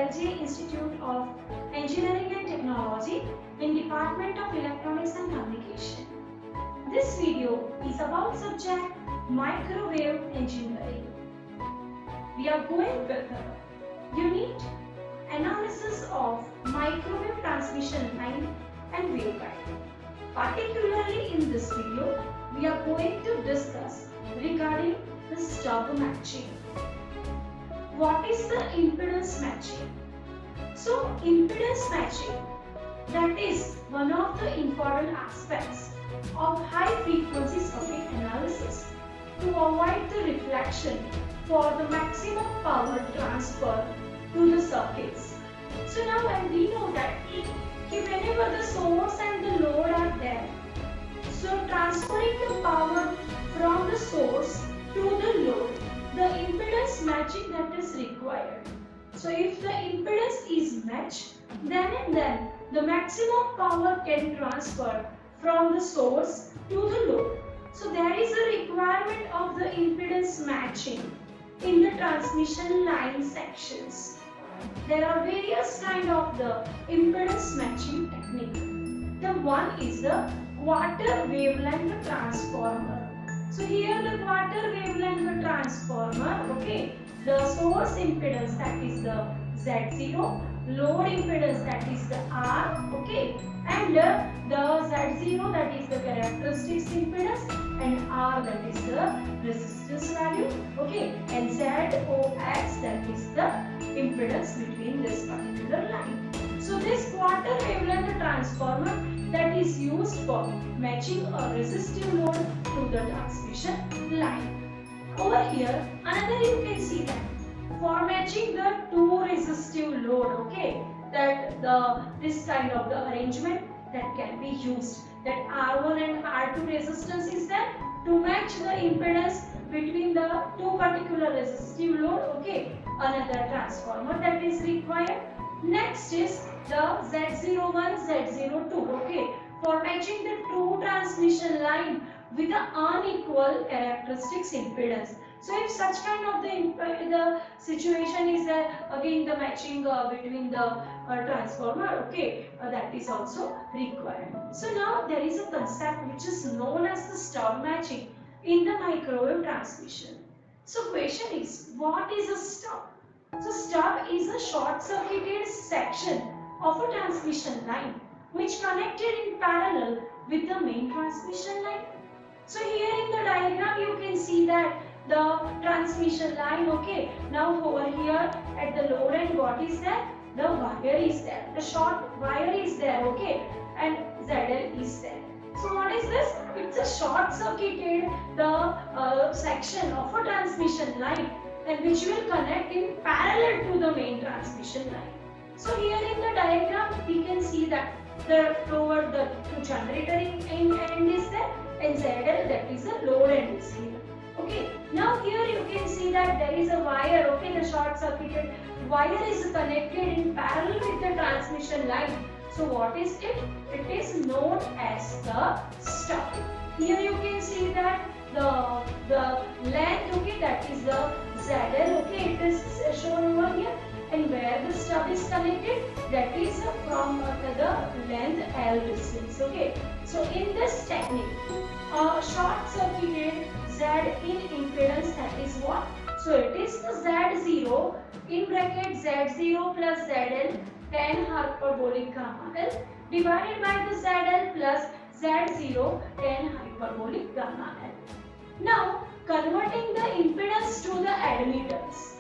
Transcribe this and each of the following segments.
LJ Institute of Engineering and Technology in Department of Electronics and Communication. This video is about subject Microwave Engineering. We are going with the unit Analysis of Microwave Transmission Line and Waveguide. Particularly in this video, we are going to discuss regarding the stub matching. What is the impedance matching? So, impedance matching, that is one of the important aspects of high frequency circuit analysis to avoid the reflection for the maximum power transfer to the circuits. So now when we know that whenever the source and the load are there, so transferring the power from the source to the load, the impedance matching that is required. So if the impedance is matched, then and then the maximum power can transfer from the source to the load. So there is a requirement of the impedance matching in the transmission line sections. There are various kind of the impedance matching technique. The one is the quarter wavelength transformer. So here the quarter wavelength transformer, okay, the source impedance that is the Z0, load impedance that is the R, okay, and the Z0 that is the characteristics impedance and R that is the resistance value, okay, and ZOX that is the impedance between this particular line. So this quarter wavelength transformer that is used for matching a resistive load to the transmission line. Over here, another you can see that for matching the two resistive load, okay, that this kind of the arrangement that can be used, that R1 and R2 resistance is there to match the impedance between the two particular resistive load, okay, another transformer that is required. Next is the Z01, Z02, okay, for matching the two transmission line with the unequal characteristics impedance. So if such kind of the situation is there, again the matching between the transformer, okay, that is also required. So now there is a concept which is known as the stub matching in the microwave transmission. So question is, what is a stub? So stub is a short-circuited section of a transmission line which connected in parallel with the main transmission line. So here in the diagram you can see that the transmission line, okay, now over here at the load end what is there? The wire is there, the short wire is there, okay, and ZL is there. So what is this? It's a short-circuited section of a transmission line and which will connect in parallel to the main transmission line. So here in the diagram we can see that toward the generator end is there and ZL that is the load end is here. Okay, now here you can see that there is a wire, okay, the short-circuited wire is connected in parallel with the transmission line. So what is it? It is known as the stub. Here you can see that the length, okay, that is the ZL, okay, it is shown over here, and where the stub is connected, that is from the length L distance, okay. So in this technique, short-circuited Z in impedance, that is what? So it is the Z0 in bracket Z0 plus ZL tan hyperbolic gamma L divided by the ZL plus Z0 tan hyperbolic gamma L. Now converting the impedance to the admittance.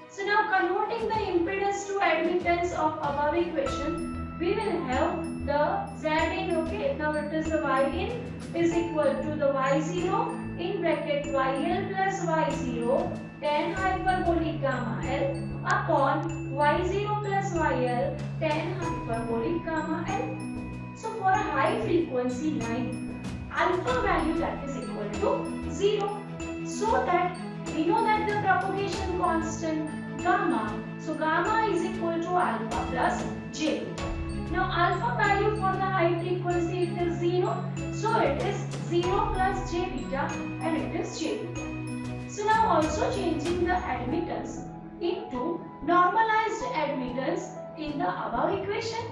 So now converting the impedance to admittance of above equation, we will have the Z in, okay, now it is the Y in is equal to the Y0 in bracket YL plus Y0 tan hyperbolic gamma L upon Y0 plus YL tan hyperbolic gamma L. So for a high frequency line, alpha value that is equal to 0. So that we know that the propagation constant gamma, so gamma is equal to alpha plus j. Now alpha value for the high frequency it is 0. So it is 0 plus j beta and it is j beta. So now also changing the admittance into normalized normalized admittance in the above equation.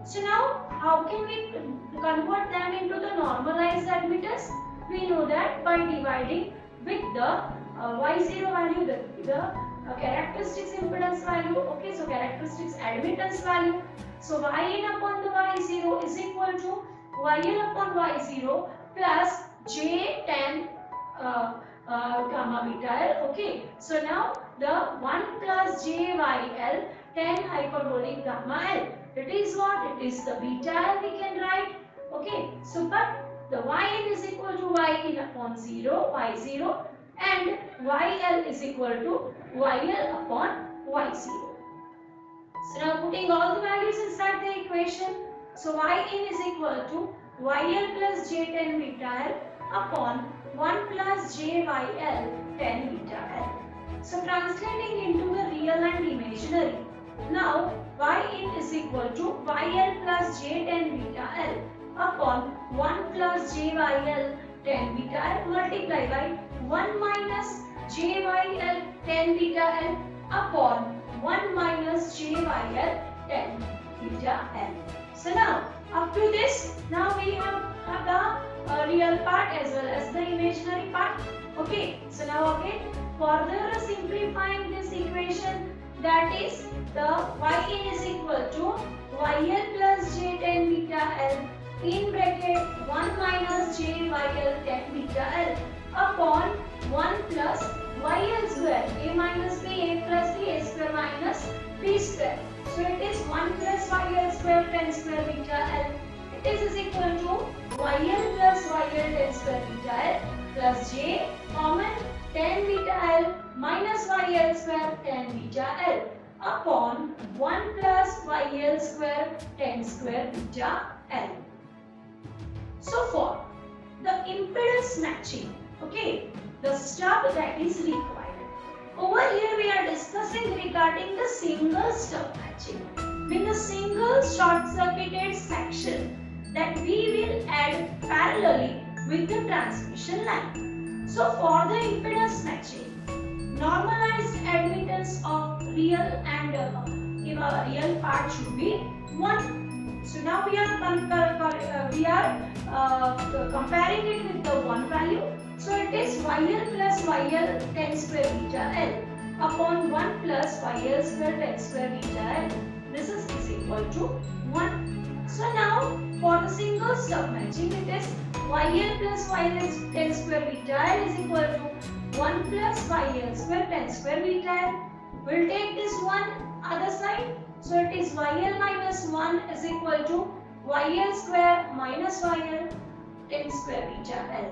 So now how can we convert them into the normalized admittance? We know that by dividing with the y0 value, the characteristics impedance value. Okay, so characteristics admittance value. So yn upon the y0 is equal to yl upon y0 plus j10 gamma beta l. Okay, so now the 1 plus jyl 10 hyperbolic gamma l. It is what? It is the beta l we can write. Okay, so but the yn is equal to yin upon 0, y0, and yl is equal to yl upon y0. So now putting all the values inside the equation, so yin is equal to yl plus j10 beta l upon 1 plus jyl 10 beta l. So translating into the real and imaginary. Now yin is equal to yl plus j10 beta l upon 1 plus jyl 10 beta l multiplied by 1 minus jyl 10 beta l upon 1 minus jyl 10 beta l. So now up to this, now we have the real part as well as the imaginary part. Okay, so now again further simplifying this equation, that is the yin is equal to yl plus j10 beta l in bracket 1 minus jyl 10 beta l upon 1 plus yl square a minus b a plus b a square minus b square. So it is 1 plus yl square 10 square beta l. It is equal to yl plus yl 10 square beta l plus j common 10 beta l minus yl square 10 beta l upon 1 plus yl square 10 square beta l. So for the impedance matching, okay, the stub that is required. Over here we are discussing regarding the single stub matching. In the single short-circuited section that we will add parallelly with the transmission line. So for the impedance matching, normalized admittance of real and real part should be 1. So now we are comparing it with the 1 value. So it is yl plus yl 10 square beta l upon 1 plus yl square 10 square beta l. This is equal to 1. So now for the single stub matching, it is yl plus yl 10 square beta l is equal to 1 plus yl square 10 square beta l. We'll take this one other side. So it is yl minus 1 is equal to yl square minus yl 10 square beta l.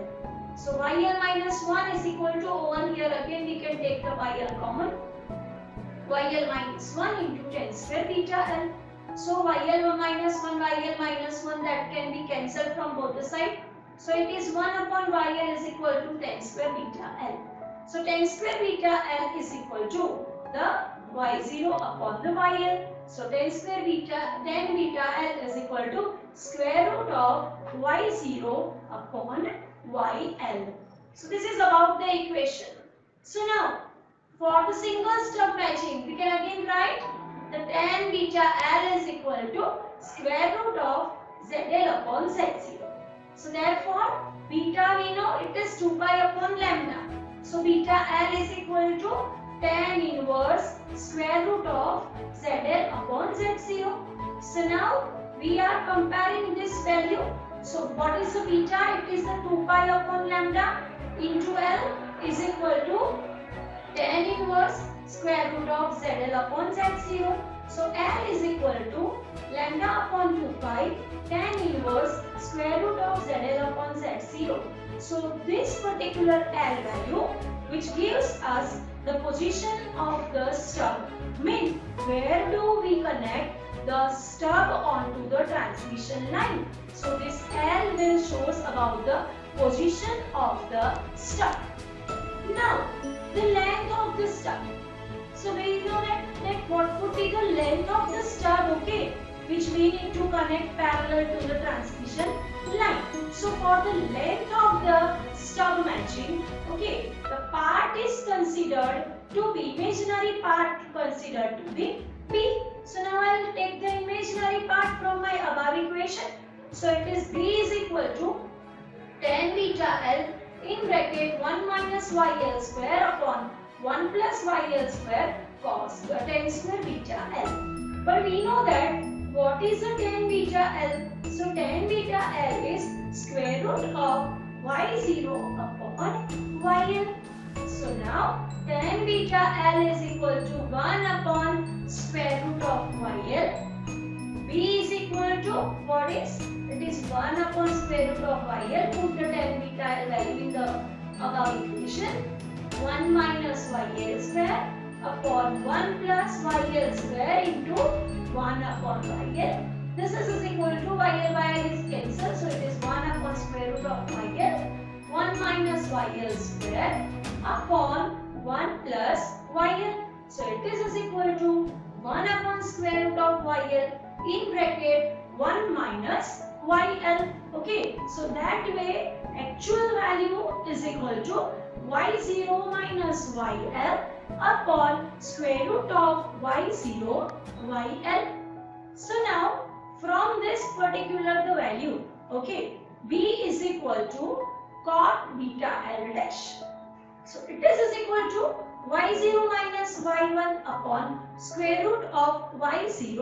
So yl minus 1 is equal to 1. Here again we can take the yl common. Yl minus 1 into 10 square beta l. So yl minus 1 that can be cancelled from both the sides. So it is 1 upon yl is equal to 10 square beta l. So 10 square beta l is equal to the y0 upon the yl. So 10 square beta 10 beta l is equal to square root of y0 upon yl. So this is about the equation. So now for the single stub matching, we can again write the tan beta l is equal to square root of zl upon z0. So therefore beta we know it is 2 pi upon lambda. So beta l is equal to tan inverse square root of zl upon z0. So now we are comparing this value. So what is the beta? It is the 2 pi upon lambda into L is equal to tan inverse square root of zl upon z0. So L is equal to lambda upon 2 pi tan inverse square root of zl upon z0. So this particular L value which gives us the position of the stub, means where do we connect the stub onto the transmission line. So this L will shows about the position of the stub. Now the length of the stub. So we know that what would be the length of the stub, okay, which we need to connect parallel to the transmission line. So for the length of the stub matching, okay, the part is considered to be imaginary part considered to be B. So now I will take the imaginary part from my above equation. So it is B is equal to tan beta L in bracket 1 minus YL square upon 1 plus YL square cos the tan square beta L. But we know that what is the tan beta L? So tan beta L is square root of y0 upon YL. So now tan beta L is equal to 1 upon square root of YL. B is equal to what is? It is 1 upon square root of YL. Put the tan beta L value in the above equation. 1 minus YL square upon 1 plus YL square into 1 upon YL. This is equal to YL is cancelled. So it is 1 upon square root of YL. 1 minus YL square upon 1 plus YL. So it is equal to 1 upon square root of YL in bracket 1 minus YL. Okay, so that way actual value is equal to Y0 minus YL upon square root of Y0 YL. So now from this particular the value, okay, B is equal to cot beta L dash. So it is equal to Y0 minus Y1 upon square root of Y0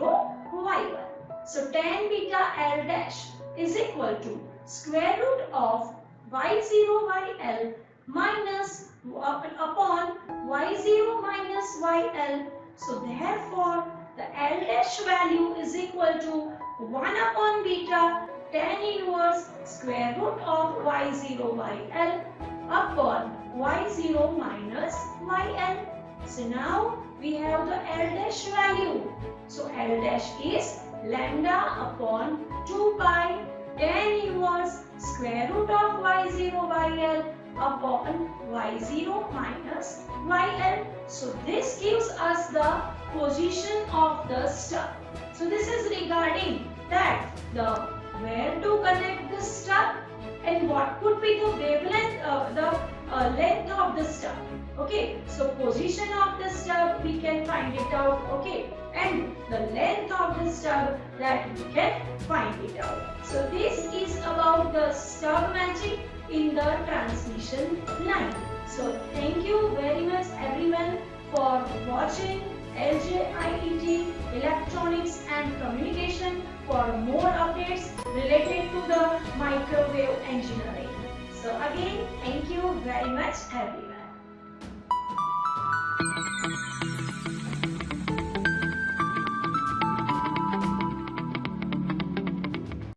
Y1. So tan beta L dash is equal to square root of Y0 YL minus upon Y0 minus YL. So therefore the L dash value is equal to 1 upon beta tan inverse square root of Y0 YL upon Y0 minus YL. So now we have the L dash value. So L dash is lambda upon 2 pi tan inverse square root of Y0 YL upon Y0 minus YL. So this gives us the position of the stub. So this is regarding that the where to connect the stub and what could be the wavelength length of the stub. Okay, so position of the stub we can find it out. Okay, and the length of the stub that we can find it out. So this is about the stub matching in the transmission line. So thank you very much everyone for watching LJIET Electronics and Communication for more updates related to the microwave engineering. So again, thank you very much everyone.